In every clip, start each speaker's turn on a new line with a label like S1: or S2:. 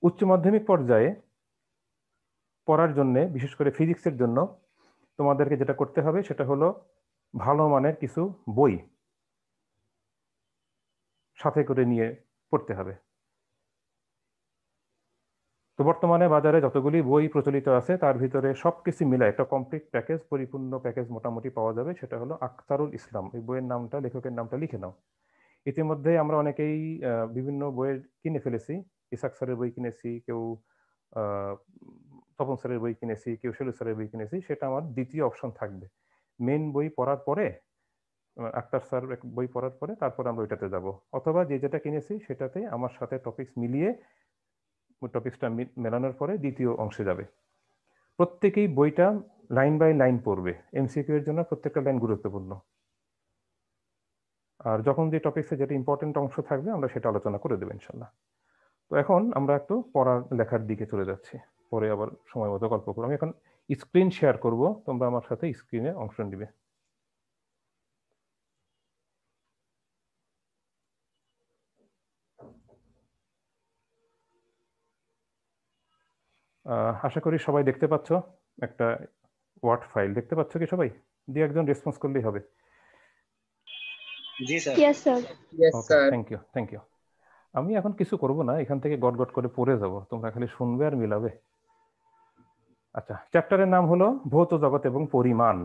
S1: উচ্চ মাধ্যমিক পর্যায়ে পড়ার জন্য, বিশেষ করে ফিজিক্সের জন্য, তোমাদেরকে যেটা করতে হবে সেটা হলো ভালো মানের কিছু বই সাথে করে নিয়ে পড়তে হবে। তো বর্তমানে বাজারে যতগুলি বই প্রচলিত আছে তার ভিতরে সবকিছু মিলে একটা কমপ্লিট প্যাকেজ, পরিপূর্ণ প্যাকেজ মোটামুটি পাওয়া যাবে, সেটা হলো আখতারুল ইসলাম। এই বইয়ের নামটা, লেখকের নামটা লিখে নাও। ইতিমধ্যে আমরা অনেকেই বিভিন্ন বইয়ের কিনে ফেলেছি। ইসাক স্যারের বই কিনেছি, কেউ তপন স্যারের বই কিনেছি, কেউ শেলু স্যারের বই কিনেছি। সেটা আমার দ্বিতীয় অপশন থাকবে। মেন বই পড়ার পরে, আক্তার স্যার বই পড়ার পরে তারপর আমরা ওইটাতে যাব, অথবা যে যেটা কিনেছি সেটাতে আমার সাথে টপিকস মিলিয়ে, টপিকসটা মেলানোর পরে দ্বিতীয় অংশে যাবে। প্রত্যেকেই বইটা লাইন বাই লাইন পড়বে। এমসিকিউ এর জন্য প্রত্যেকটা লাইন গুরুত্বপূর্ণ। আর যখন যে টপিক্সে যেটা ইম্পর্টেন্ট অংশ থাকবে আমরা সেটা আলোচনা করে দেবো ইনশাল্লাহ। তো এখন আমরা একটু পড়ার লেখার দিকে চলে যাচ্ছি, পরে আবার সময় মতো গল্প করবো। আমি এখন স্ক্রিন শেয়ার করব, তোমরা আমার সাথে স্ক্রিনে অংশ নিবে। আশা করি সবাই দেখতে পাচ্ছ। একটা ওয়ার্ড ফাইল দেখতে পাচ্ছ কি সবাই? দিয়ে একজন রেসপন্স করলেই হবে।
S2: জি sir.
S3: Yes, sir.
S4: Yes,
S1: okay,
S4: sir.
S1: Thank you, thank you. আমি এখন কিছু করব না, এখান থেকে গট গট করে পড়ে যাব, তোমরা খালি শুনবে আর মিলাবে। আচ্ছা, চ্যাপ্টারের নাম হলো ভৌত জগৎ এবং পরিমাণ।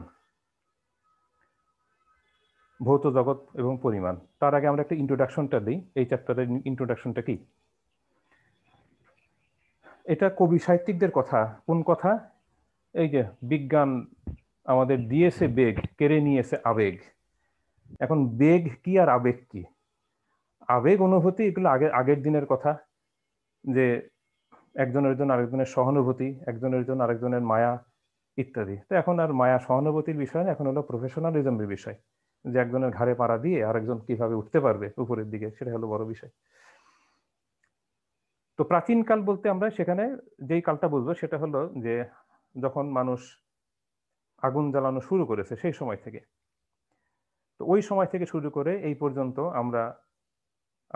S1: ভৌত জগৎ এবং পরিমাণ। তার আগে আমরা একটা ইন্ট্রোডাকশনটা দিই। এই চ্যাপ্টারের ইন্ট্রোডাকশনটা কি? এটা কবি সাহিত্যিকদের কথা। কোন কথা? এই যে বিজ্ঞান আমাদের দিয়েছে বেগ, কেড়ে নিয়েছে আবেগ। এখন বেগ কি আর আবেগ কি? আবেগ অনুভূতি এগুলো আগের দিনের কথা, যে একজনের জন্য আরেকজনের সহানুভূতি, একজনের জন্য আরেকজনের মায়া ইত্যাদি। তো এখন আর মায়া সহানুভূতির বিষয় না, এখন হলো প্রফেশনালিজমের বিষয়, যে একজনের ঘাড়ে পাড়া দিয়ে আরেকজন কিভাবে উঠতে পারবে উপরের দিকে, সেটা হলো বড় বিষয়। তো প্রাচীন কাল বলতে আমরা সেখানে যেই কালটা বুঝবো সেটা হলো যে যখন মানুষ আগুন জ্বালানো শুরু করেছে সেই সময় থেকে। তো ওই সময় থেকে শুরু করে এই পর্যন্ত আমরা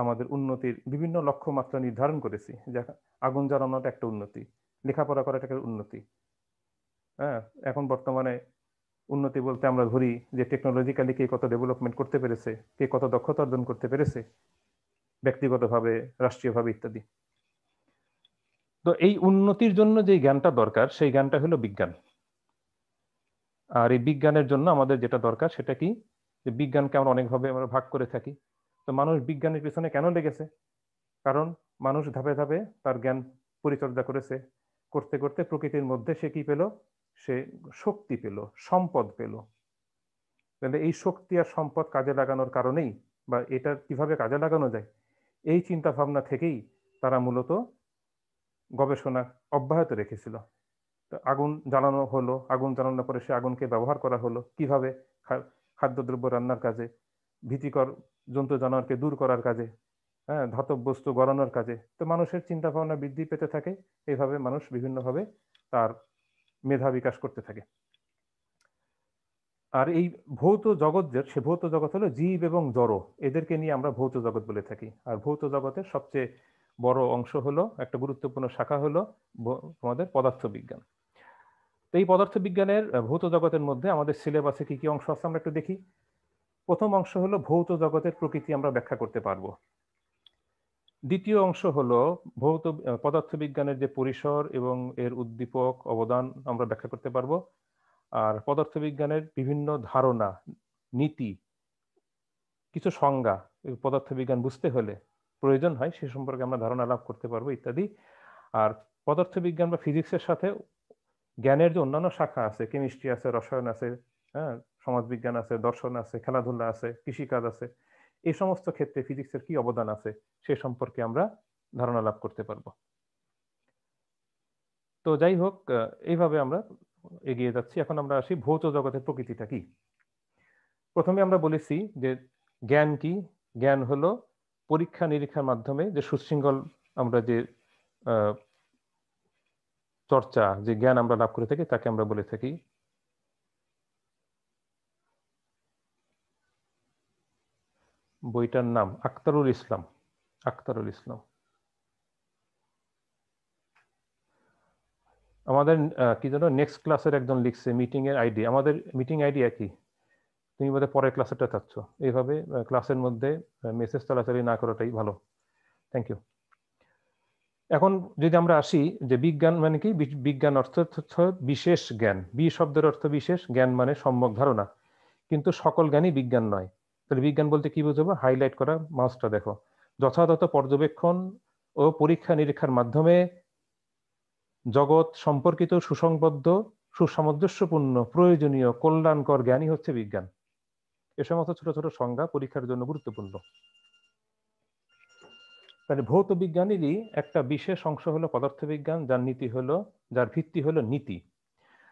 S1: আমাদের উন্নতির বিভিন্ন লক্ষ্যমাত্রা নির্ধারণ করেছি। যে আগুন জ্বালানোটা একটা উন্নতি, লেখাপড়া করাটা একটা উন্নতি। হ্যাঁ, এখন বর্তমানে উন্নতি বলতে আমরা ধরি যে টেকনোলজিক্যালি কে কত ডেভেলপমেন্ট করতে পেরেছে, কে কত দক্ষতা অর্জন করতে পেরেছে, ব্যক্তিগতভাবে, রাষ্ট্রীয়ভাবে ইত্যাদি। তো এই উন্নতির জন্য যে জ্ঞানটা দরকার সেই জ্ঞানটা হলো বিজ্ঞান। আর এই বিজ্ঞানের জন্য আমাদের যেটা দরকার সেটা কি? যে বিজ্ঞানকে আমরা অনেকভাবে আমরা ভাগ করে থাকি। তো মানুষ বিজ্ঞানের পিছনে কেন লেগেছে? কারণ মানুষ ধাপে ধাপে তার জ্ঞান পরিচর্যা করেছে, করতে করতে প্রকৃতির মধ্যে সে কি পেল? সে শক্তি পেল, সম্পদ পেল। তাহলে এই শক্তি আর সম্পদ কাজে লাগানোর কারণেই, বা এটা কিভাবে কাজে লাগানো যায়, এই চিন্তা ভাবনা থেকেই তারা মূলত গবেষণা অব্যাহত রেখেছিল। তো আগুন জ্বালানো হলো, আগুন জ্বালানোর পরে সে আগুনকে ব্যবহার করা হলো কিভাবে? খাদ্যদ্রব্য রান্নার কাজে, ভীতিকর জন্তু জানোয়ারকে দূর করার কাজে, হ্যাঁ, ধাতব বস্তু গড়ানোর কাজে। তো মানুষের চিন্তা ভাবনা বৃদ্ধি পেতে থাকে, এইভাবে মানুষ বিভিন্নভাবে তার মেধা বিকাশ করতে থাকে। আর এই ভৌত জগৎ, যে সে ভৌত জগৎ হলো জীব এবং জড়, এদেরকে নিয়ে আমরা ভৌত জগৎ বলে থাকি। আর ভৌত জগতের সবচেয়ে বড় অংশ হলো, একটা গুরুত্বপূর্ণ শাখা হলো আমাদের পদার্থবিজ্ঞান। তো এই পদার্থবিজ্ঞানের ভৌত জগতের মধ্যে আমাদের সিলেবাসে কি কি অংশ আছে আমরা একটু দেখি। প্রথম অংশ হলো ভৌত জগতের প্রকৃতি আমরা ব্যাখ্যা করতে পারবো। দ্বিতীয় অংশ হলো ভৌত পদার্থবিজ্ঞানের যে পরিসর এবং এর উদ্দীপক অবদান আমরা ব্যাখ্যা করতে পারবো। আর পদার্থবিজ্ঞানের বিভিন্ন ধারণা, নীতি, কিছু সংজ্ঞা পদার্থবিজ্ঞান বুঝতে হলে প্রয়োজন হয়, সে সম্পর্কে আমরা ধারণা লাভ করতে পারবো ইত্যাদি। আর পদার্থবিজ্ঞান বা ফিজিক্সের সাথে জ্ঞানের যে অন্যান্য শাখা আছে, কেমিস্ট্রি আছে, রসায়ন আছে, হ্যাঁ, সমাজবিজ্ঞান আছে, দর্শন আছে, খেলাধুলা আছে, কৃষিকাজ আছে, এই সমস্ত ক্ষেত্রে ফিজিক্সের কি অবদান আছে সে সম্পর্কে আমরা ধারণা লাভ করতে পারবো। তো যাই হোক, এইভাবে আমরা এগিয়ে যাচ্ছি। এখন আমরা আসি ভৌত জগতের প্রকৃতিটা কি। প্রথমে আমরা বলেছি যে জ্ঞান কি? জ্ঞান হলো পরীক্ষা নিরীক্ষার মাধ্যমে যে সুশৃঙ্খল আমরা যে চর্চা, যে জ্ঞান আমরা লাভ করে থাকি তাকে আমরা বলে থাকি বইটার নাম আখতারুল ইসলাম। আখতারুল ইসলাম। আমাদের কি যেন নেক্সট ক্লাসের একজন লিখছে মিটিং এর আইডি, আমাদের মিটিং আইডি একই। তুমি বোধহয় পরের ক্লাসেরটা চাচ্ছ। এইভাবে ক্লাসের মধ্যে মেসেজ চালাচালি না করাটাই ভালো। Thank you. এখন যদি আমরা আসি যে বিজ্ঞান মানে কি, বিজ্ঞান অর্থ হচ্ছে বিশেষ জ্ঞান। বি শব্দের অর্থ বিশেষ, জ্ঞান মানে সম্যক ধারণা। কিন্তু সকল জ্ঞানই বিজ্ঞান নয়। তাহলে বিজ্ঞান বলতে কি বুঝবো? হাইলাইট করা মাউসটা দেখো। যথাযথ পর্যবেক্ষণ ও পরীক্ষা নিরীক্ষার মাধ্যমে জগৎ সম্পর্কিত সুসংবদ্ধ, সুসামঞ্জস্যপূর্ণ, প্রয়োজনীয়, কল্যাণকর জ্ঞানই হচ্ছে বিজ্ঞান। এ সমস্ত ছোট ছোট সংজ্ঞা পরীক্ষার জন্য গুরুত্বপূর্ণ। তাহলে ভৌত বিজ্ঞানেরই একটা বিশেষ অংশ হলো পদার্থবিজ্ঞান, যার ভিত্তি হলো নীতি।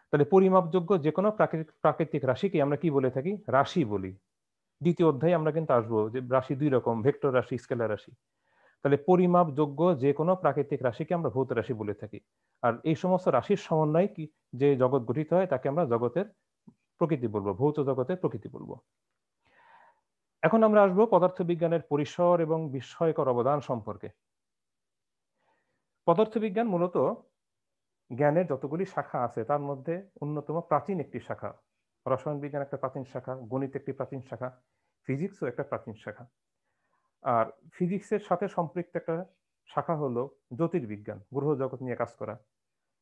S1: তাহলে পরিমাপযোগ্য যে কোনো প্রাকৃতিক রাশিকে আমরা কি বলে থাকি? রাশি বলি। দ্বিতীয় অধ্যায়ে আমরা কিন্তু আসবো যে রাশি দুই রকম, ভেক্টর রাশি, স্কেলার রাশি। তাহলে পরিমাপযোগ্য যে কোনো প্রাকৃতিক রাশিকে আমরা ভৌত রাশি বলে থাকি। আর এই সমস্ত রাশির সমন্বয়ে কি যে জগৎ গঠিত হয় তাকে আমরা জগতের প্রকৃতি বলবো, ভৌত জগতের প্রকৃতি বলবো। এখন আমরা আসবো পদার্থবিজ্ঞানের পরিসর এবং বিস্ময়কর অবদান সম্পর্কে। পদার্থবিজ্ঞান মূলত জ্ঞানের যতগুলি শাখা আছে তার মধ্যে অন্যতম প্রাচীন একটি শাখা। রসায়ন বিজ্ঞান একটা প্রাচীন শাখা, গণিত একটি প্রাচীন শাখা, ফিজিক্সও একটা প্রাচীন শাখা। আর ফিজিক্সের সাথে সম্পৃক্ত একটা শাখা হলো জ্যোতির্বিজ্ঞান, গ্রহ জগৎ নিয়ে কাজ করা।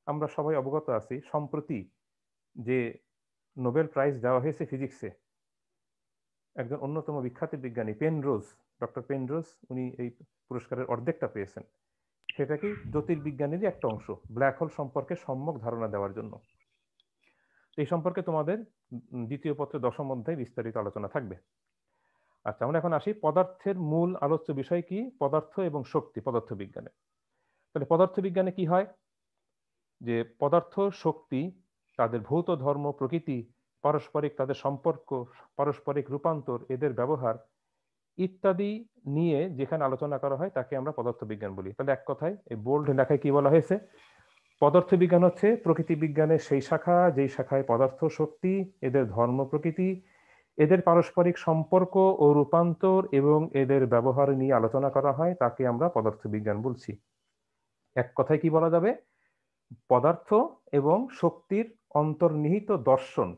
S1: আমরা সবাই অবগত আছি সম্প্রতি যে নোবেল প্রাইজ দেওয়া হয়েছে ফিজিক্সে, একজন অন্যতম বিখ্যাত বিজ্ঞানী পেনরোজ, ডক্টর পেনরোজ, উনি এই পুরস্কারের অর্ধেকটা পেয়েছেন। সেটা কি? জ্যোতির্বিজ্ঞানেরই একটা অংশ, ব্ল্যাক হোল সম্পর্কে সম্যক ধারণা দেওয়ার জন্য। এই সম্পর্কে তোমাদের দ্বিতীয় পত্রে 10ম অধ্যায়ে বিস্তারিত আলোচনা থাকবে। আচ্ছা, আমরা এখন আসি পদার্থের মূল আলোচ্য বিষয় কি? পদার্থ এবং শক্তি পদার্থবিজ্ঞানে। তাহলে পদার্থবিজ্ঞানে কি হয় যে পদার্থ, শক্তি, তাদের ভৌত ধর্ম, প্রকৃতি, পারস্পরিক তাদের সম্পর্ক, পারস্পরিক রূপান্তর, এদের ব্যবহার ইত্যাদি নিয়ে যেখানে আলোচনা করা হয় তাকে আমরা পদার্থবিজ্ঞান বলি। তাহলে এক কথায় এই বোল্ড লেখায় কি বলা হয়েছে? পদার্থবিজ্ঞান হচ্ছে প্রকৃতি বিজ্ঞানের সেই শাখা যেই শাখায় পদার্থ, শক্তি, এদের ধর্ম, প্রকৃতি, এদের পারস্পরিক সম্পর্ক ও রূপান্তর এবং এদের ব্যবহার নিয়ে আলোচনা করা হয়, তাকে আমরা পদার্থবিজ্ঞান বলছি। এক কথায় কি বলা যাবে? পদার্থ এবং শক্তির অন্তর্নিহিত দর্শন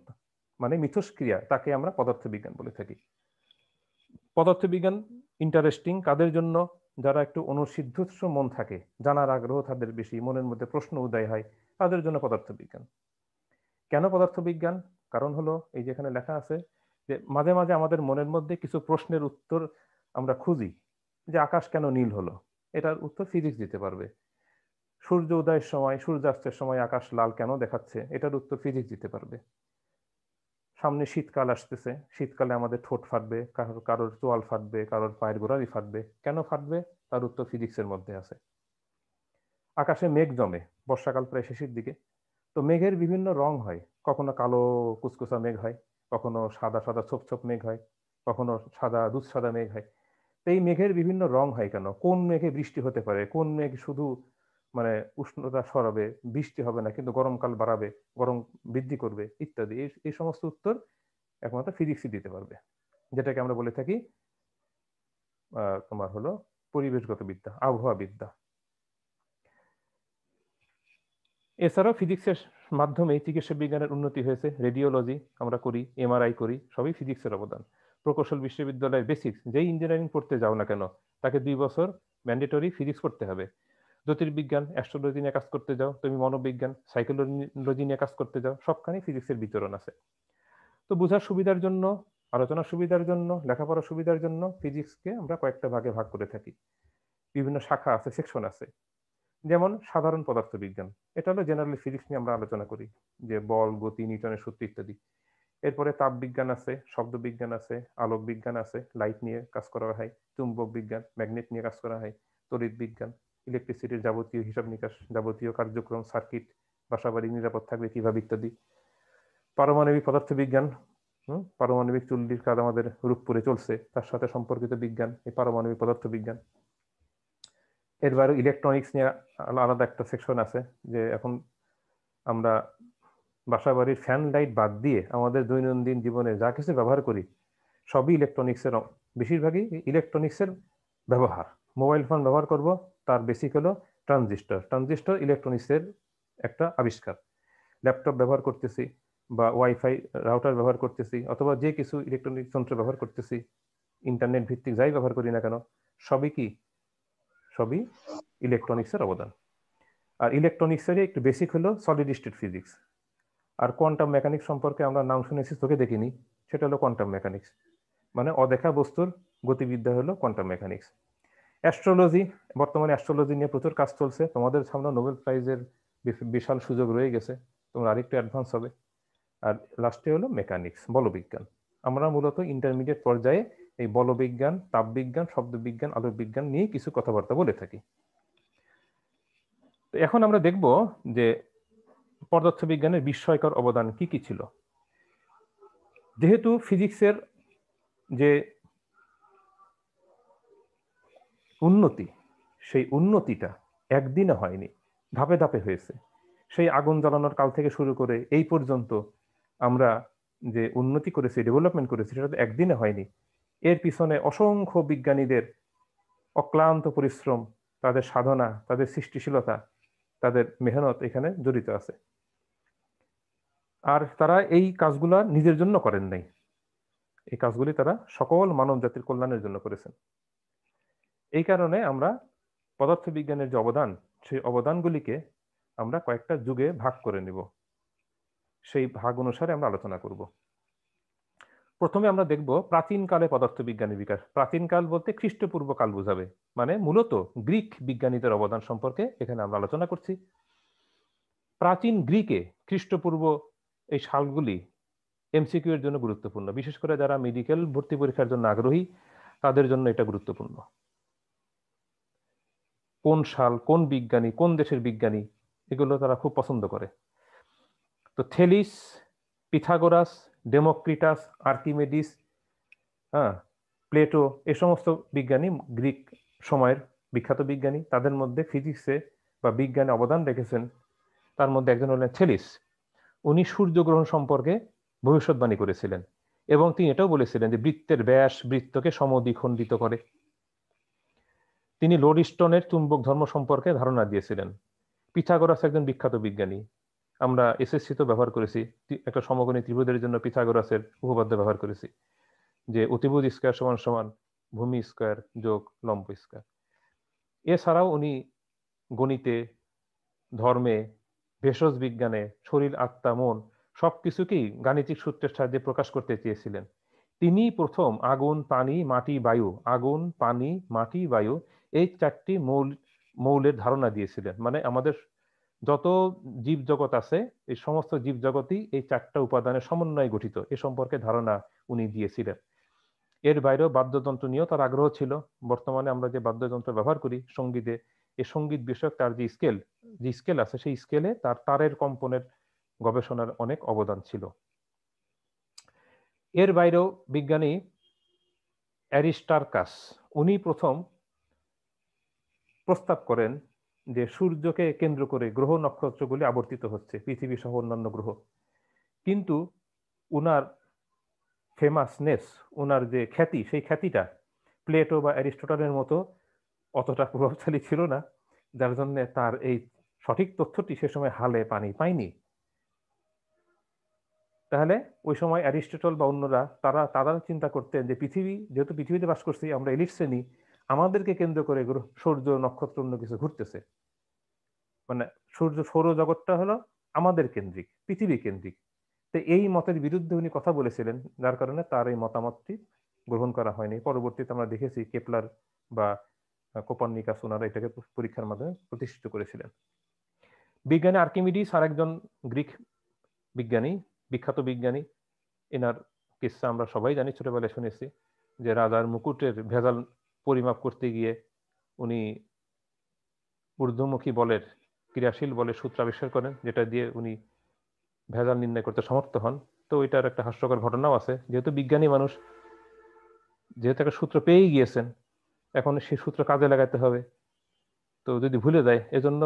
S1: মানে মিথস্ক্রিয়া, তাকে আমরা পদার্থবিজ্ঞান বলে থাকি। পদার্থবিজ্ঞান ইন্টারেস্টিং কাদের জন্য? যারা একটু অনুসিদ্ধস্য মন থাকে, জানার আগ্রহ তাদের বেশি, মনের মধ্যে প্রশ্ন উদয় হয়, তাদের জন্য পদার্থবিজ্ঞান। কেন পদার্থবিজ্ঞান? কারণ হলো এই যেখানে লেখা আছে যে মাঝে মাঝে আমাদের মনের মধ্যে কিছু প্রশ্নের উত্তর আমরা খুঁজি, যে আকাশ কেন নীল হলো, এটার উত্তর ফিজিক্স দিতে পারবে। সূর্য উদয়ের সময়, সূর্যাস্তের সময় আকাশ লাল কেন দেখাচ্ছে, এটার উত্তর ফিজিক্স দিতে পারবে। সামনে শীতকাল আসতেছে, শীতকালে আমাদের ঠোঁট ফাটবে, কারোর চোয়াল ফাটবে, কারোর পায়ের গোড়ালি ফাটবে, কেন ফাটবে তার উত্তর ফিজিক্সের মধ্যে আছে। আকাশে মেঘ জমে, বর্ষাকাল প্রায় শেষের দিকে, তো মেঘের বিভিন্ন রং হয়, কখনো কালো কুচকুচা মেঘ হয়, কখনো সাদা সাদা ছোপ ছোপ মেঘ হয়, কখনো সাদা দুধ সাদা মেঘ হয়। তো এই মেঘের বিভিন্ন রং হয় কেন? কোন মেঘে বৃষ্টি হতে পারে, কোন মেঘ শুধু মানে উষ্ণতা সরাবে, বৃষ্টি হবে না কিন্তু গরমকাল বাড়াবে, গরম বৃদ্ধি করবে ইত্যাদি, এই সমস্ত উত্তর একমাত্র ফিজিক্সই দিতে পারবে, যেটাকে আমরা বলে থাকি তোমার হলো পরিবেশগত বিদ্যা, আবহাওয়া বিদ্যা। এছাড়াও ফিজিক্সের মাধ্যমে চিকিৎসা বিজ্ঞানের উন্নতি হয়েছে। রেডিওলজি আমরা করি, এমআরআই করি, সবই ফিজিক্সের অবদান। প্রকৌশল বিশ্ববিদ্যালয়ের বেসিক্স, যেই ইঞ্জিনিয়ারিং পড়তে যাও না কেন তাকে 2 বছর ম্যান্ডেটরি ফিজিক্স পড়তে হবে। জ্যোতির্বিজ্ঞান, অ্যাস্ট্রোলজি নিয়ে কাজ করতে যাও, তুমি মনোবিজ্ঞান, সাইকোলজি নিয়ে কাজ করতে যাও, সবখানেই ফিজিক্সের বিতরণ আছে। তো বোঝার সুবিধার জন্য, আলোচনার সুবিধার জন্য, লেখাপড়ার সুবিধার জন্য ফিজিক্সকে আমরা কয়েকটা ভাগে ভাগ করে থাকি। বিভিন্ন শাখা আছে, সেকশন আছে। যেমন সাধারণ পদার্থবিজ্ঞান, এটা হলো জেনারেল ফিজিক্স নিয়ে আমরা আলোচনা করি, যে বল, গতি, নিউটনের সূত্র ইত্যাদি। এরপরে তাপবিজ্ঞান আছে, শব্দ বিজ্ঞান আছে, আলোক বিজ্ঞান আছে, লাইট নিয়ে কাজ করা হয়, চুম্বক বিজ্ঞান, ম্যাগনেট নিয়ে কাজ করা হয়, তড়িৎ বিজ্ঞান, ইলেকট্রিসিটির যাবতীয় হিসাব নিকাশ, যাবতীয় কার্যক্রম, সার্কিট, বাসাবাড়ি নিরাপদ থাকবে কিভাবে ইত্যাদি। পারমাণবিক পদার্থবিজ্ঞান, পারমাণবিক চুল্লির কাজ আমাদের রূপপুরে চলছে, তার সাথে সম্পর্কিত বিজ্ঞান এই পারমাণবিক পদার্থবিজ্ঞান। এর বাইরে ইলেকট্রনিক্স নিয়ে আলাদা একটা সেকশন আছে, যে এখন আমরা বাসাবাড়ির ফ্যান লাইট বাদ দিয়ে আমাদের দৈনন্দিন জীবনে যা কিছু ব্যবহার করি সবই ইলেকট্রনিক্সের, বেশিরভাগই ইলেকট্রনিক্সের ব্যবহার। মোবাইল ফোন ব্যবহার করব, তার বেসিক হলো ট্রানজিস্টর। ট্রানজিস্টর ইলেকট্রনিক্সের একটা আবিষ্কার। ল্যাপটপ ব্যবহার করতেছি বা ওয়াইফাই রাউটার ব্যবহার করতেছি অথবা যে কিছু ইলেকট্রনিক যন্ত্র ব্যবহার করতেছি, ইন্টারনেট ভিত্তিক যাই ব্যবহার করি না কেন, সবই কি, সবই ইলেকট্রনিক্সের অবদান। আর ইলেকট্রনিক্সের একটু বেসিক হলো সলিড স্টেট ফিজিক্স। আর কোয়ান্টাম মেকানিক্স সম্পর্কে আমরা নাম শুনেছি, চোখে দেখিনি, সেটা হলো কোয়ান্টাম মেকানিক্স। মানে অদেখা বস্তুর গতিবিদ্যা হলো কোয়ান্টাম মেকানিক্স। অ্যাস্ট্রোলজি, বর্তমানে অ্যাস্ট্রোলজি নিয়ে প্রচুর কাজ চলছে, তোমাদের সামনে নোবেল প্রাইজের বিশাল সুযোগ রয়ে গেছে, তোমরা আরেকটু অ্যাডভান্স হবে। আর লাস্টে হলো মেকানিক্স, বলবিজ্ঞান। আমরা মূলত ইন্টারমিডিয়েট পর্যায়ে এই বলবিজ্ঞান, তাপবিজ্ঞান, শব্দবিজ্ঞান, আলোক বিজ্ঞান নিয়ে কিছু কথাবার্তা বলে থাকি। তো এখন আমরা দেখব যে পদার্থবিজ্ঞানের বিস্ময়কর অবদান কি কি ছিল। যেহেতু ফিজিক্সের যে উন্নতি, সেই উন্নতিটা একদিনে হয়নি, ধাপে ধাপে হয়েছে। সেই আগুন জ্বালানোর কাল থেকে শুরু করে এই পর্যন্ত আমরা যে উন্নতি করেছি, ডেভেলপমেন্ট করেছি, সেটা তো একদিনে হয়নি। এর পিছনে অসংখ্য বিজ্ঞানীদের অক্লান্ত পরিশ্রম, তাদের সাধনা, তাদের সৃষ্টিশীলতা, তাদের মেহনত এখানে জড়িত আছে। আর তারা এই কাজগুলা নিজের জন্য করেন নাই, এই কাজগুলি তারা সকল মানব জাতির কল্যাণের জন্য করেছেন। এই কারণে আমরা পদার্থবিজ্ঞানের যে অবদান, সেই অবদানগুলিকে আমরা কয়েকটা যুগে ভাগ করে নিব, সেই ভাগ অনুসারে আমরা আলোচনা করব। প্রথমে আমরা দেখব প্রাচীনকালে পদার্থবিজ্ঞানের বিকাশ। প্রাচীনকাল বলতে খ্রিস্টপূর্ব কাল বোঝাবে, মানে মূলত গ্রিক বিজ্ঞানীদের অবদান সম্পর্কে এখানে আমরা আলোচনা করছি। প্রাচীন গ্রিকে খ্রিস্টপূর্ব এই সালগুলি এমসিকিউ এর জন্য গুরুত্বপূর্ণ, বিশেষ করে যারা মেডিকেল ভর্তি পরীক্ষার জন্য আগ্রহী তাদের জন্য এটা গুরুত্বপূর্ণ। কোন সাল, কোন বিজ্ঞানী, কোন দেশের বিজ্ঞানী, এগুলো তারা খুব পছন্দ করে। তো থেলিস, পিথাগোরাস, ডেমোক্রিটাস, আর্কিমেডিস, প্লেটো, এ সমস্ত বিজ্ঞানী গ্রিক সময়ের বিখ্যাত বিজ্ঞানী। তাদের মধ্যে ফিজিক্সে বা বিজ্ঞানে অবদান রেখেছেন, তার মধ্যে একজন হলেন থেলিস। উনি সূর্যগ্রহণ সম্পর্কে ভবিষ্যৎবাণী করেছিলেন এবং তিনি এটাও বলেছিলেন যে বৃত্তের ব্যাস বৃত্তকে সমদ্বিখণ্ডিত করে। তিনি লোডস্টোনের চুম্বক ধর্ম সম্পর্কে ধারণা দিয়েছিলেন। পিথাগোরাস একজন বিখ্যাত বিজ্ঞানী, আমরা এসএসসি তো ব্যবহার করেছি, একটা সমকোণী ত্রিভুজের জন্য পিথাগোরাসের উপপাদ্য ব্যবহার করেছি যে অতিভুজ স্কয়ার সমান সমান ভূমি স্কয়ার যোগ লম্ব স্কয়ার। এছাড়াও উনি গণিতে, ধর্মে, ভেষজ বিজ্ঞানে, শরীর, আত্মা, মন সবকিছুকেই গাণিতিক সূত্রের সাহায্যে প্রকাশ করতে চেয়েছিলেন। তিনি প্রথম আগুন, পানি, মাটি, বায়ু, আগুন, পানি, মাটি, বায়ু, এই চারটি মৌলের ধারণা দিয়েছিলেন। মানে আমাদের যত জীবজগৎ আছে এই সমস্ত জীবজগতই এই চারটা উপাদানের সমন্বয়ে গঠিত, এ সম্পর্কে ধারণা উনি দিয়েছিলেন। এর বাইরেও বাদ্যযন্ত্র নিয়েও তার আগ্রহ ছিল। বর্তমানে আমরা যে বাদ্যযন্ত্র ব্যবহার করি সঙ্গীতে, এই সঙ্গীত বিষয়ক তার যে স্কেল আছে, সেই স্কেলে তার তারের কম্পনের গবেষণার অনেক অবদান ছিল। এর বাইরেও বিজ্ঞানী অ্যারিস্টার্কাস, উনি প্রথম প্রস্তাব করেন যে সূর্যকে কেন্দ্র করে গ্রহ নক্ষত্রগুলি আবর্তিত হচ্ছে, পৃথিবী সহ অন্যান্য গ্রহ। কিন্তু উনার ফেমাসনেস, উনার যে খ্যাতি, সেই খ্যাতিটা প্লেটো বা অ্যারিস্টটলের মতো অতটা প্রভাবশালী ছিল না, যার জন্য তার এই সঠিক তথ্যটি সে সময় হালে পানি পায়নি। তাহলে ওই সময় অ্যারিস্টটল বা অন্যরা তারা চিন্তা করতেন যে পৃথিবী, যেহেতু পৃথিবীতে বাস করছি আমরা এলিট শ্রেণী, আমাদেরকে কেন্দ্র করে সূর্য, নক্ষত্র, অন্য কিছু ঘুরতেছে। মানে সৌরজগৎটা হলো আমাদের কেন্দ্রিক, পৃথিবী কেন্দ্রিক। তো এই মতের বিরুদ্ধে উনি কথা বলেছিলেন, যার কারণে তার এই মতামতটি গ্রহণ করা হয়নি। পরবর্তীতে আমরা দেখেছি কেপলার বা কোপার্নিকাস, ওনারা এটাকে পরীক্ষার মাধ্যমে প্রতিষ্ঠিত করেছিলেন। বিজ্ঞানী আর্কিমিডিস আরেকজন গ্রিক বিজ্ঞানী, বিখ্যাত বিজ্ঞানী। এনার কিসসা আমরা সবাই জানি, ছোটবেলায় শুনেছি, যে রাজার মুকুটের ভেজাল পরিমাপ করতে গিয়ে উনি ঊর্ধ্বমুখী বলের, ক্রিয়াশীল বলের সূত্র আবিষ্কার করেন, যেটা দিয়ে উনি ভেজাল নির্ণয় করতে সমর্থ হন। তো এটার একটা হাস্যকর ঘটনাও আছে, যেহেতু বিজ্ঞানী মানুষ, যেহেতু একটা সূত্র পেয়েই গিয়েছেন, এখন সেই সূত্র কাজে লাগাতে হবে, তো যদি ভুলে যায়, এজন্য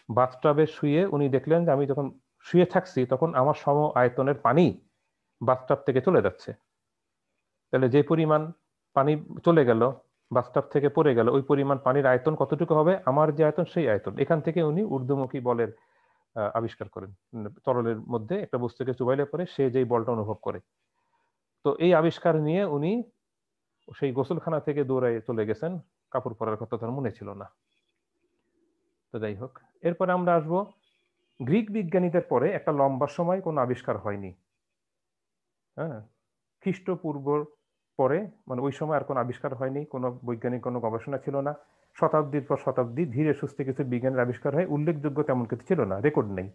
S1: বাথটাবে শুয়ে উনি দেখলেন যে আমি যখন শুয়ে থাকছি তখন আমার সম আয়তনের পানি বাথটাব থেকে চলে যাচ্ছে। তাহলে যে পরিমাণ পানি চলে গেল, বাথটাব থেকে পড়ে গেল, ওই পরিমাণ পানির আয়তন কতটুকু হবে, আমার যে আয়তন সেই আয়তন। এখান থেকে উনি ঊর্ধ্বমুখী বলের আবিষ্কার করেন। তরলের মধ্যে একটা বস্তুকে চুবাইলে পরে সে যেই বলটা অনুভব করে। তো এই আবিষ্কার নিয়ে উনি সেই গোসলখানা থেকে দৌড়ায় চলে গেছেন, কাপড় পরার কথা তার মনে ছিল না। তো যাই হোক, এরপরে আমরা আসবো গ্রিক বিজ্ঞানীদের পরে একটা লম্বা সময় কোনো আবিষ্কার হয়নি। হ্যাঁ, খ্রিস্টপূর্ব পরে মানে ওই সময় আর কোনো আবিষ্কার হয়নি, কোনো বৈজ্ঞানিক কোনো গবেষণা ছিল না। শতাব্দীর পর শতাব্দী ধীরে সুস্থে কিছু বিজ্ঞানের আবিষ্কার হয়, উল্লেখযোগ্য তেমন কিছু ছিল না, রেকর্ড নেই।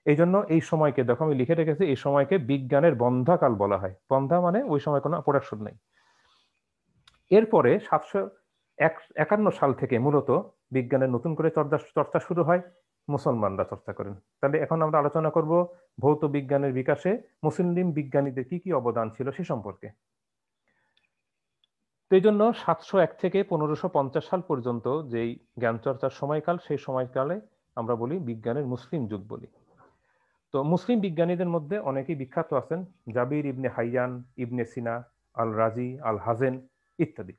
S1: এই জন্য এই সময়কে দেখো আমি লিখে রেখেছি, এই সময়কে বিজ্ঞানের বন্ধ্যাকাল বলা হয়। বন্ধ্যা মানে ওই সময় কোনো প্রোডাকশন নেই। এরপরে 751 সাল থেকে মূলত বিজ্ঞানের নতুন করে চর্চা শুরু হয়, মুসলমানরা চর্চা করেন। তাহলে এখন আমরা আলোচনা করব ভৌত বিজ্ঞানের বিকাশে মুসলিম বিজ্ঞানীদের কি কি অবদান ছিল সে সম্পর্কে। তো এই জন্য 701 থেকে 1550 সাল পর্যন্ত যেই জ্ঞান চর্চার সময়কাল, সেই সময়কালে আমরা বলি বিজ্ঞানের মুসলিম যুগ বলি। তো মুসলিম বিজ্ঞানীদের মধ্যে অনেকেই বিখ্যাত আছেন, জাবির ইবনে হাইয়ান, ইবনে সিনা, আল রাজি, আল হাজেন ইত্যাদি।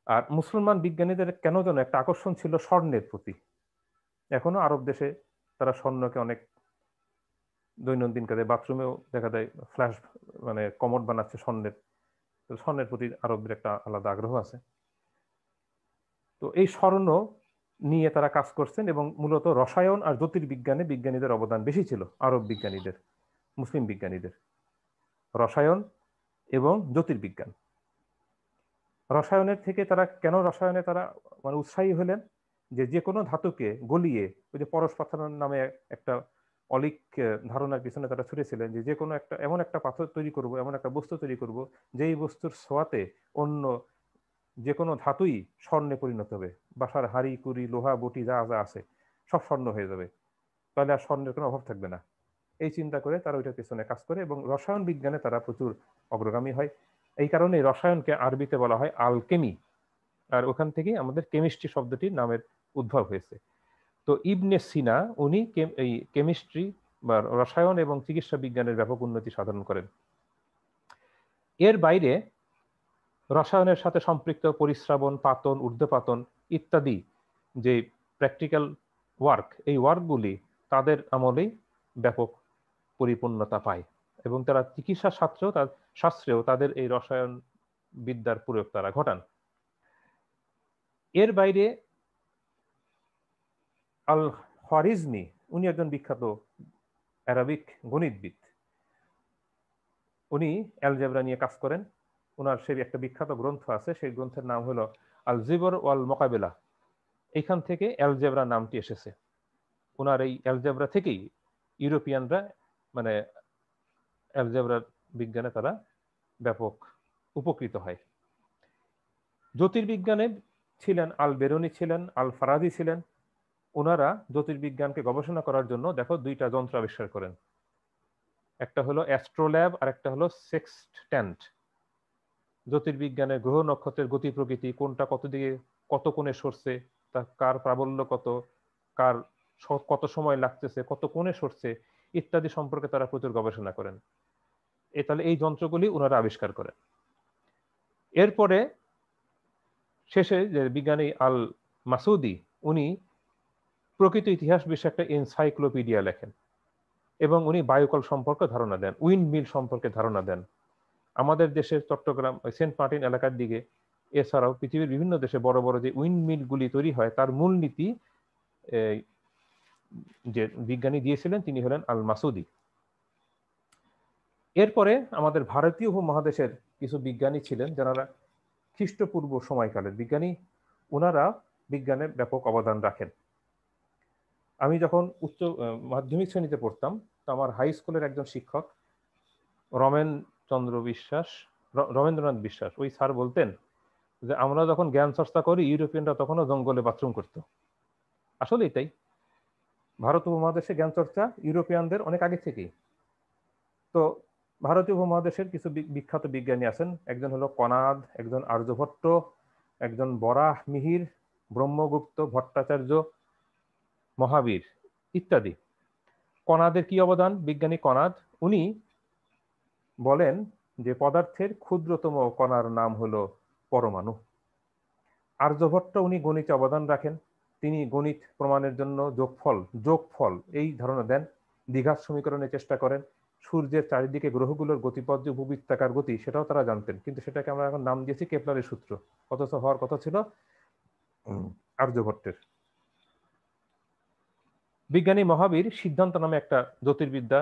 S1: আর মুসলমান বিজ্ঞানীদের কেন যেন একটা আকর্ষণ ছিল স্বর্ণের প্রতি। এখনো আরব দেশে তারা স্বর্ণকে অনেক দৈনন্দিন কাজে, বাথরুমেও দেখা যায় ফ্ল্যাশ মানে কমোড বানাচ্ছে স্বর্ণের। স্বর্ণের প্রতি আরবদের একটা আলাদা আগ্রহ আছে। তো এই স্বর্ণ নিয়ে তারা কাজ করছেন এবং মূলত রসায়ন আর জ্যোতির্বিজ্ঞানে বিজ্ঞানীদের অবদান বেশি ছিল আরব বিজ্ঞানীদের, মুসলিম বিজ্ঞানীদের। রসায়ন এবং জ্যোতির্বিজ্ঞান। রসায়নের থেকে তারা কেন রসায়নে তারা মানে উৎসাহী হলেন, যে কোনো ধাতুকে গলিয়ে, ওই যে পরশ পাথর নামে একটা অলিক ধারণার পিছনে তারা ছুটেছিলেন, যে কোনো একটা এমন একটা পাথর তৈরি করব, এমন একটা বস্তু তৈরি করব যেই বস্তুর ছোঁয়াতে অন্য যে কোনো ধাতুই স্বর্ণে পরিণত হবে। বাসার হাড়ি কুড়ি লোহা বটি যা যা আছে সব স্বর্ণ হয়ে যাবে, তাহলে আর স্বর্ণের কোনো অভাব থাকবে না। এই চিন্তা করে তারা ওইটার পেছনে কাজ করে এবং রসায়ন বিজ্ঞানে তারা প্রচুর অগ্রগামী হয়। এই কারণে রসায়নকে আরবিতে বলা হয় আলকেমি, আর ওখান থেকেই আমাদের কেমিস্ট্রি শব্দটির নামের উদ্ভব হয়েছে। তো ইবনে সিনা উনি এই কেমিস্ট্রি বা রসায়ন এবং চিকিৎসা বিজ্ঞানের ব্যাপক উন্নতি সাধন করেন। এর বাইরে রসায়নের সাথে সম্পৃক্ত পরিশ্রাবণ, পাতন, ঊর্ধ্বপাতন ইত্যাদি যে প্র্যাকটিক্যাল ওয়ার্ক, এই ওয়ার্কগুলি তাদের আমলেই ব্যাপক পরিপূর্ণতা পায় এবং তারা চিকিৎসা শাস্ত্রেও তাদের এই রসায়ন বিদ্যার প্রয়োগ তারা ঘটান। এর বাইরে আল খারিজমি উনি একজন বিখ্যাত আরবিক গণিতবিদ। উনি অ্যালজেব্রা নিয়ে কাজ করেন। ওনার সেই একটা বিখ্যাত গ্রন্থ আছে, সেই গ্রন্থের নাম হলো আল জিবর ওয়াল মোকাবেলা। এইখান থেকে অ্যালজেব্রা নামটি এসেছে। ওনার এই অ্যালজেব্রা থেকেই ইউরোপিয়ানরা মানে অ্যালজেব্রা বিজ্ঞানে তারা ব্যাপক উপকৃত হয়। জ্যোতির্বিজ্ঞানে ছিলেন আল বেরুনি, ছিলেন আল ফারাদি ছিলেন। ওনারা জ্যোতির্বিজ্ঞানকে গবেষণা করার জন্য দেখো দুইটা যন্ত্র আবিষ্কার করেন, একটা হলো অ্যাস্ট্রোল্যাব আর একটা হলো সেক্সট্যান্ট। জ্যোতির্বিজ্ঞানের গ্রহ নক্ষত্রের গতি প্রকৃতি, কোনটা কত দিকে কত কোণে সরছে, তা কার প্রাবল্য কত, কার কত সময় লাগতেছে, কত কোণে সরছে ইত্যাদি সম্পর্কে তারা প্রচুর গবেষণা করেন। তাহলে এই যন্ত্রগুলি ওনারা আবিষ্কার করেন। এরপরে শেষে যে বিজ্ঞানী আল মাসুদি, উনি প্রকৃত ইতিহাস বিষয়ে একটা এনসাইক্লোপিডিয়া লেখেন এবং উনি বায়ুকল সম্পর্কে ধারণা দেন, উইন্ড মিল সম্পর্কে ধারণা দেন। আমাদের দেশের চট্টগ্রাম সেন্ট মার্টিন এলাকার দিকে, এছাড়াও পৃথিবীর বিভিন্ন দেশে বড় বড় যে উইন্ড মিলগুলি তৈরি হয় তার মূলনীতি যে বিজ্ঞানী দিয়েছিলেন তিনি হলেন আল মাসুদি। এরপরে আমাদের ভারতীয় উপমহাদেশের কিছু বিজ্ঞানী ছিলেন যারা খ্রিস্টপূর্ব সময়কালের বিজ্ঞানী, ওনারা বিজ্ঞানে ব্যাপক অবদান রাখেন। আমি যখন উচ্চ মাধ্যমিক শ্রেণীতে পড়তাম, তো আমার হাই স্কুলের একজন শিক্ষক রমেন্দ্রনাথ বিশ্বাস, ওই স্যার বলতেন যে আমরা যখন জ্ঞান চর্চা করি ইউরোপিয়ানরা তখনও জঙ্গলে বাথরুম করত। আসলে এটাই, ভারত উপমহাদেশে জ্ঞান চর্চা ইউরোপিয়ানদের অনেক আগে থেকেই। তো ভারতীয় উপমহাদেশের কিছু বিখ্যাত বিজ্ঞানী আছেন, একজন হলো কনাদ, একজন আর্যভট্ট, একজন বরাহ মিহির, ব্রহ্মগুপ্ত, ভট্টাচার্য, মহাবীর ইত্যাদি। কনাদের কি অবদান? বিজ্ঞানী কনাদ উনি বলেন যে পদার্থের ক্ষুদ্রতম কণার নাম হলো পরমাণু। আর্যভট্ট উনি গণিতে অবদান রাখেন। তিনি গণিত প্রমাণের জন্য যোগফল এই ধারণা দেন, দ্বিঘাত সমীকরণের চেষ্টা করেন, সূর্যের চারিদিকে গ্রহগুলোর গতিপথ যে উপবৃত্তাকার গতি সেটাও তারা জানতেন, কিন্তু সেটাকে আমরা এখন নাম দিয়েছি কেপলারের সূত্র, অথচ হওয়ার কথা ছিল আর্যভট্টের। বিজ্ঞানী মহাবীর সিদ্ধান্ত নামে একটা জ্যোতির্বিদ্যা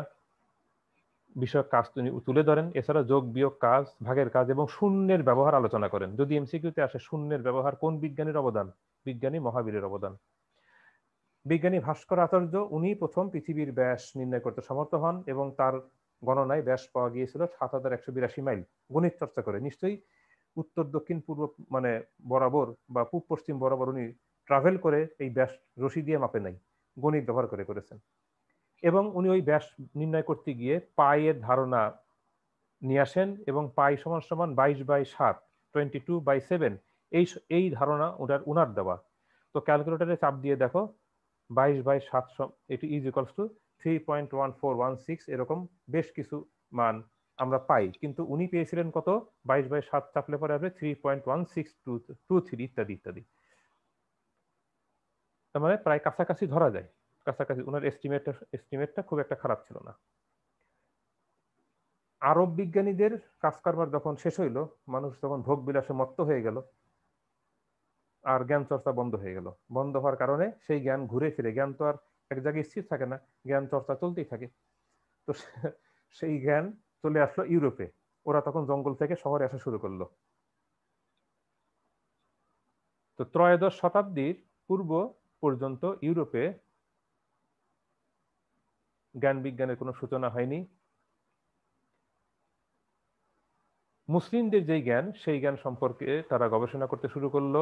S1: বিষয়ক কাজ তিনি তুলে ধরেন। এছাড়া যোগ বিয়োগ কাজ, ভাগের কাজ এবং শূন্যের ব্যবহার আলোচনা করেন। যদি এমসিকিউতে আসে শূন্যের ব্যবহার কোন বিজ্ঞানীর অবদান, বিজ্ঞানী মহাবীরের অবদান। বিজ্ঞানী ভাস্কর আচার্য উনি প্রথম পৃথিবীর ব্যাস নির্ণয় করতে সমর্থ হন এবং তার গণনায় ব্যাস পাওয়া গিয়েছিল ৭,১৮২ মাইল। গণিত চর্চা করে নিশ্চয়ই উত্তর দক্ষিণ পূর্ব মানে বরাবর বা পূব পশ্চিম বরাবর উনি ট্রাভেল করে এই ব্যাস রশি দিয়ে মাপে নাই, গণিত ব্যবহার করে করেছেন। এবং উনি ওই ব্যাস নির্ণয় করতে গিয়ে পাইয়ের ধারণা নিয়ে আসেন এবং পাই সমান সমান 22/7 22/7 এই ধারণা উনার দেওয়া। তো ক্যালকুলেটরে চাপ দিয়ে দেখো 22/7 এটি ইজ ইকুয়ালস টু 3.1416 এরকম বেশ কিছু মান আমরা পাই, কিন্তু উনি পেয়েছিলেন কত, 22/7 চাপলে পরে আসবে 3.1623 ইত্যাদি ইত্যাদি। তার মানে প্রায় কাছাকাছি ধরা যায়, কাছাকাছি ওনার এস্টিমেটটা খুব একটা খারাপ ছিল না। আরব বিজ্ঞানীদের কাজ কারবার যখন শেষ হইল, মানুষ যখন ভোগ বিলাসে মত্ত হয়ে গেল, আর জ্ঞান চর্চা বন্ধ হয়ে গেল। বন্ধ হওয়ার কারণে সেই জ্ঞান ঘুরে ফিরে, জ্ঞান তো আর এক জায়গায় স্থির থাকে না, জ্ঞান চর্চা চলতেই থাকে। তো সেই জ্ঞান চলে আসলো ইউরোপে, ওরা তখন জঙ্গল থেকে শহরে আসা শুরু করলো। তো ত্রয়োদশ শতাব্দীর পূর্ব পর্যন্ত ইউরোপে জ্ঞান বিজ্ঞানের কোনো সূচনা হয়নি। মুসলিমদের যেই জ্ঞান, সেই জ্ঞান সম্পর্কে তারা গবেষণা করতে শুরু করলো,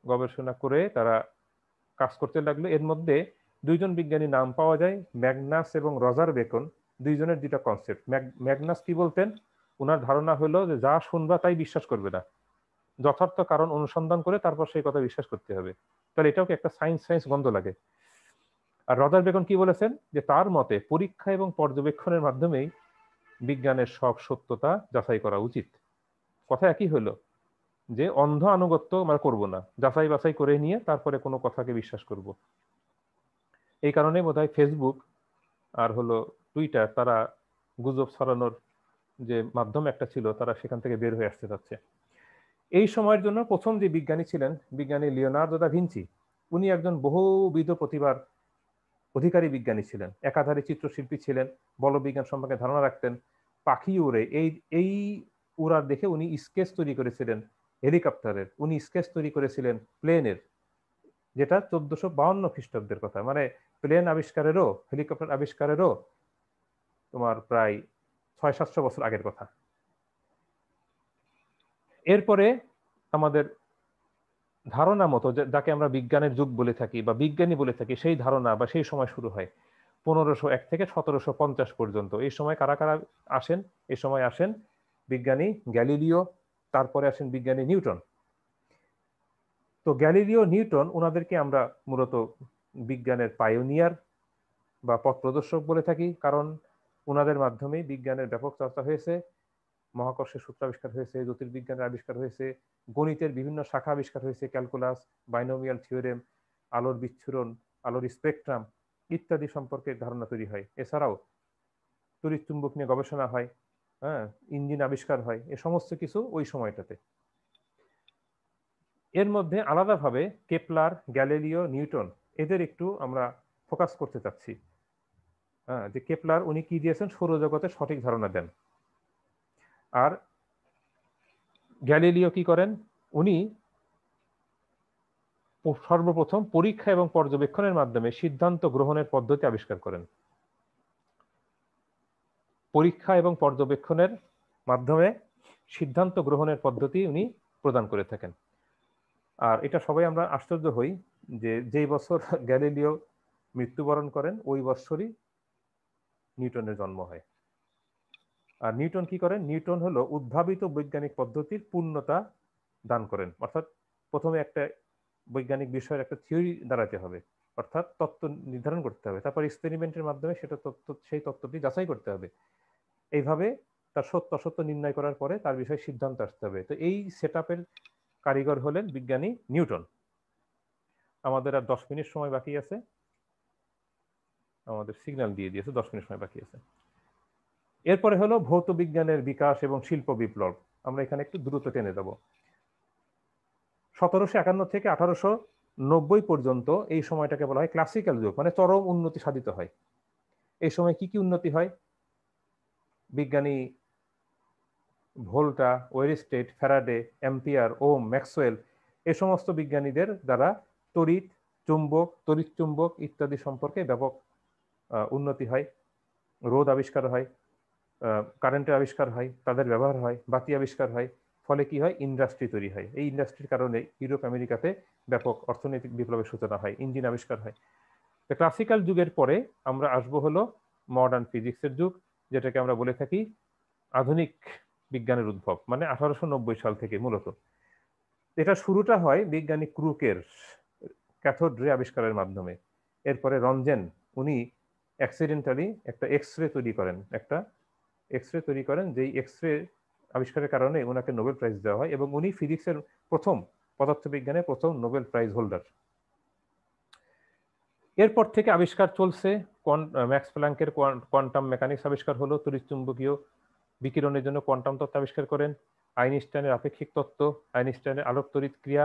S1: গবেষণা করে তারা কাজ করতে লাগলো। এর মধ্যে দুইজন বিজ্ঞানী নাম পাওয়া যায়, ম্যাগনাস এবং রজার বেকন। দুইজনের দুইটা কনসেপ্ট। ম্যাগনাস কি বলতেন, ওনার ধারণা হলো যে যা শুনবা তাই বিশ্বাস করবে না, যথার্থ কারণ অনুসন্ধান করে তারপর সেই কথা বিশ্বাস করতে হবে। তাহলে এটাও কি একটা সায়েন্স গন্ধ লাগে। আর রজার বেকন কি বলেছেন, যে তার মতে পরীক্ষা এবং পর্যবেক্ষণের মাধ্যমেই বিজ্ঞানের সব সত্যতা যাচাই করা উচিত। কথা একই হলো, যে অন্ধ আনুগত্য আমরা করব না, যাচাই বাছাই করে নিয়ে তারপরে কোনো কথাকে বিশ্বাস করব। এই কারণে বোধহয় ফেসবুক আর হলো টুইটার, তারা গুজব ছড়ানোর যে মাধ্যম একটা ছিল, তারা সেখান থেকে বের হয়ে আসতে যাচ্ছে। এই সময়ের জন্য প্রথম যে বিজ্ঞানী ছিলেন, বিজ্ঞানী লিওনার্দো দা ভিঞ্চি। উনি একজন বহুবিধ প্রতিভার অধিকারী বিজ্ঞানী ছিলেন, একাধারে চিত্রশিল্পী ছিলেন, বলবিজ্ঞান সম্পর্কে ধারণা রাখতেন। পাখি উড়ে এই উড়ার দেখে উনি স্কেচ তৈরি করেছিলেন হেলিকপ্টারের, উনি স্কেচ তৈরি করেছিলেন প্লেনের, যেটা 1452 খ্রিস্টাব্দের কথা। মানে প্লেন আবিষ্কারেরও, হেলিকপ্টার আবিষ্কারেরও তোমার প্রায় 600-700 বছর আগের কথা। এরপরে আমাদের ধারণা মতো, যাকে আমরা বিজ্ঞানের যুগ বলে থাকি বা বিজ্ঞানী বলে থাকি, সেই ধারণা বা সেই সময় শুরু হয় 1501 থেকে 1750 পর্যন্ত। এই সময় কারা কারা আসেন, এই সময় আসেন বিজ্ঞানী গ্যালিলিও, তারপরে আসেন বিজ্ঞানী নিউটন। তো গ্যালিলিও নিউটন, ওনাদেরকে আমরা মূলত বিজ্ঞানের পায়োনিয়ার বা পথ প্রদর্শক বলে থাকি, কারণ ওনাদের মাধ্যমেই বিজ্ঞানের ব্যাপক চর্চা হয়েছে, মহাকর্ষের সূত্র আবিষ্কার হয়েছে, জ্যোতির্বিজ্ঞানের আবিষ্কার হয়েছে, গণিতের বিভিন্ন শাখা আবিষ্কার হয়েছে, ক্যালকুলাস, বাইনোমিয়াল থিওরেম, আলোর বিচ্ছুরণ, আলোর স্পেকট্রাম ইত্যাদি সম্পর্কে ধারণা তৈরি হয়। এছাড়াও তড়িৎ চুম্বক নিয়ে গবেষণা হয়, হ্যাঁ, ইঞ্জিন আবিষ্কার হয়, এ সমস্ত কিছু ওই সময়টাতে। এর মধ্যে আলাদাভাবে কেপলার, গ্যালিলিও, নিউটন, এদের একটু আমরা ফোকাস করতে চাচ্ছি। যে কেপলার উনি কি দিয়েছেন, সৌরজগতের সঠিক ধারণা দেন। আর গ্যালিলিও কি করেন, উনি সর্বপ্রথম পরীক্ষা এবং পর্যবেক্ষণের মাধ্যমে সিদ্ধান্ত গ্রহণের পদ্ধতি আবিষ্কার করেন। পরীক্ষা এবং পর্যবেক্ষণের মাধ্যমে সিদ্ধান্ত গ্রহণের পদ্ধতি উনি প্রদান করে থাকেন। আর এটা সবাই আমরা আশ্চর্য হই যে যেই বছর গ্যালিলিও মৃত্যুবরণ করেন, ওই বছরই নিউটনের জন্ম হয়। আর নিউটন কি করেন, নিউটন হলো উদ্ভাবিত বৈজ্ঞানিক পদ্ধতির পূর্ণতা দান করেন। অর্থাৎ প্রথমে একটা বৈজ্ঞানিক বিষয়ের একটা থিওরি দাঁড়াতে হবে, অর্থাৎ তত্ত্ব নির্ধারণ করতে হবে, তারপর এক্সপেরিমেন্টের মাধ্যমে সেই তত্ত্বটি যাচাই করতে হবে। এইভাবে তার সত্য অসত্য নির্ণয় করার পরে তার বিষয়ে সিদ্ধান্ত আসতে হবে। তো এই সেটআপের কারিগর হলেন বিজ্ঞানী নিউটন। আমাদের আর 10 মিনিট সময় বাকি আছে, আমাদের সিগন্যাল দিয়ে দিয়েছে 10 মিনিট সময় বাকি আছে। এরপরে হলো ভৌত বিজ্ঞানের বিকাশ এবং শিল্প বিপ্লব। আমরা এখানে একটু দ্রুত টেনে যাব। 1751 থেকে 1890 পর্যন্ত এই সময়টাকে বলা হয় ক্লাসিক্যাল যুগ, মানে চরম উন্নতি সাধিত হয়। এই সময় কি কি উন্নতি হয়? বিজ্ঞানী ভোল্টা, ওয়েরস্টেড, ফ্যারাডে, অ্যাম্পিয়ার, ওম, ম্যাক্সওয়েল এই সমস্ত বিজ্ঞানীদের দ্বারা তড়িৎ, চুম্বক, তড়িৎ চুম্বক ইত্যাদি সম্পর্কে ব্যাপক উন্নতি হয়। রোদ আবিষ্কার হয়, কারেন্টের আবিষ্কার হয়, তাদের ব্যবহার হয়, বাতি আবিষ্কার হয়। ফলে কি হয়? ইন্ডাস্ট্রি তৈরি হয়। এই ইন্ডাস্ট্রির কারণে ইউরোপ আমেরিকাতে ব্যাপক অর্থনৈতিক বিপ্লবের সূচনা হয়, ইঞ্জিন আবিষ্কার হয়। ক্লাসিক্যাল যুগের পরে আমরা আসবো হলো মডার্ন ফিজিক্সের যুগ, যেটাকে আমরা বলে থাকি আধুনিক বিজ্ঞানের উদ্ভব, মানে 1890 সাল থেকে মূলত। এটা শুরুটা হয় বিজ্ঞানী ক্রুকের ক্যাথোড রে আবিষ্কারের মাধ্যমে। এরপরে রনজেন, উনি অ্যাক্সিডেন্টালি একটা এক্স রে তৈরি করেন, যেই এক্স রে আবিষ্কারের কারণে ওনাকে নোবেল প্রাইজ দেওয়া হয়, এবং উনি ফিজিক্সের প্রথম, পদার্থবিজ্ঞানের প্রথম নোবেল প্রাইজ হোল্ডার। এরপর থেকে আবিষ্কার চলছে। ম্যাক্স প্ল্যাঙ্কের কোয়ান্টাম মেকানিক্স আবিষ্কার হলো, তড়িৎচুম্বকীয় বিকিরণের জন্য কোয়ান্টাম তত্ত্ব আবিষ্কার করেন। আইনস্টাইনের আপেক্ষিক তত্ত্ব, আইনস্টাইনের আলোক তড়িৎ ক্রিয়া।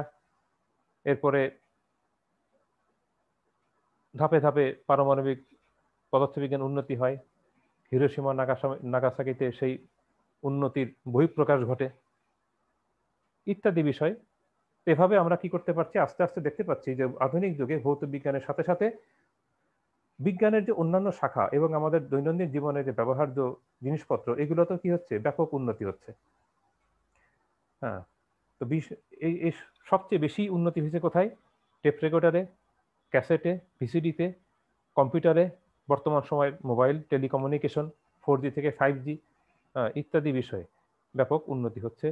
S1: এরপরে ধাপে ধাপে পারমাণবিক পদার্থবিজ্ঞান উন্নতি হয়। হিরোশিমা নাগাসাকিতে সেই উন্নতির বহিঃপ্রকাশ ঘটে ইত্যাদি বিষয়। এভাবে আমরা কি করতে পারছি? আস্তে আস্তে দেখতে পাচ্ছি যে আধুনিক যুগে ভৌত বিজ্ঞানের সাথে সাথে বিজ্ঞানের যে অন্যান্য শাখা এবং আমাদের দৈনন্দিন জীবনের যে ব্যবহার্য জিনিসপত্র, এগুলো তো কি হচ্ছে? ব্যাপক উন্নতি হচ্ছে। হ্যাঁ, তো এই সবচেয়ে বেশি উন্নতি হয়েছে কোথায়? টেপ রেকর্ডারে, ক্যাসেটে, ভিসিডিতে, কম্পিউটারে, বর্তমান সময়ের মোবাইল, টেলিকমিউনিকেশন, 4G থেকে 5G ইত্যাদি বিষয়ে ব্যাপক উন্নতি হচ্ছে।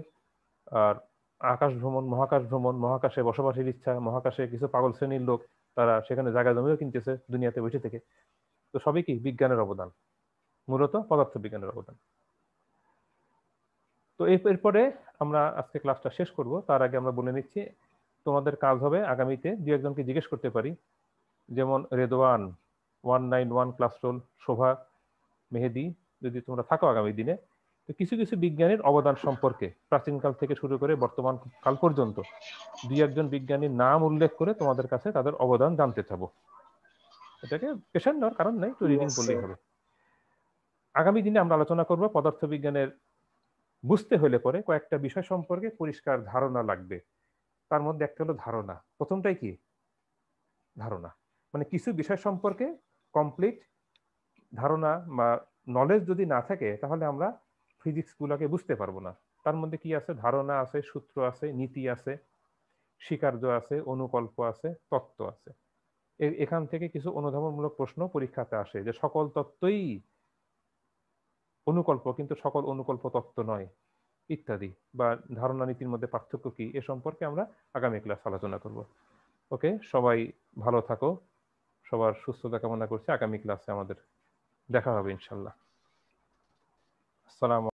S1: আর আকাশ ভ্রমণ, মহাকাশ ভ্রমণ, মহাকাশে বসবাসের ইচ্ছা, মহাকাশে কিছু পাগল শ্রেণীর লোক তারা সেখানে জায়গা জমিও কিনতেছে দুনিয়াতে বসে থেকে। তো সবই কি? বিজ্ঞানের অবদান, মূলত পদার্থবিজ্ঞানের অবদান। তো এরপরে আমরা আজকে ক্লাসটা শেষ করব। তার আগে আমরা বলে নিচ্ছি, তোমাদের কাজ হবে আগামীতে দু একজনকে জিজ্ঞেস করতে পারি, যেমন রেদওয়ান, 191 ক্লাস রোল, শোভা, মেহেদি, যদি তোমরা থাকো আগামী দিনে, তো কিছু কিছু বিজ্ঞানীর অবদান সম্পর্কে প্রাচীনকাল থেকে শুরু করে বর্তমান কাল পর্যন্ত দুই একজন বিজ্ঞানীর নাম উল্লেখ করে তোমাদের কাছে তাদের অবদান জানতে চাবো। এটাকে পেশার নেওয়ার কারণ নেই, একটু রিডিং করলেই হবে। আগামী দিনে আমরা আলোচনা করব পদার্থবিজ্ঞানের বুঝতে হলে পরে কয়েকটা বিষয় সম্পর্কে পরিষ্কার ধারণা লাগবে। তার মধ্যে একটা হলো ধারণা। প্রথমটাই কি? ধারণা, মানে কিছু বিষয় সম্পর্কে কমপ্লিট ধারণা বা নলেজ যদি না থাকে তাহলে আমরা ফিজিক্স গুলোকে বুঝতে পারবো না। তার মধ্যে কি আছে? ধারণা আছে, সূত্র আছে, নীতি আছে, স্বীকার্য আছে, অনুকল্প আছে, তত্ত্ব আছে। এখান থেকে কিছু অনুধাবনমূলক প্রশ্ন পরীক্ষাতে আসে, যে সকল তত্ত্বই অনুকল্প কিন্তু সকল অনুকল্প তত্ত্ব নয় ইত্যাদি, বা ধারণা নীতির মধ্যে পার্থক্য কি, এ সম্পর্কে আমরা আগামী ক্লাস আলোচনা করব। ওকে, সবাই ভালো থাকো, সবার সুস্থতা কামনা করছি। আগামী ক্লাসে আমাদের দেখা হবে ইনশাল্লাহ। আসসালাম।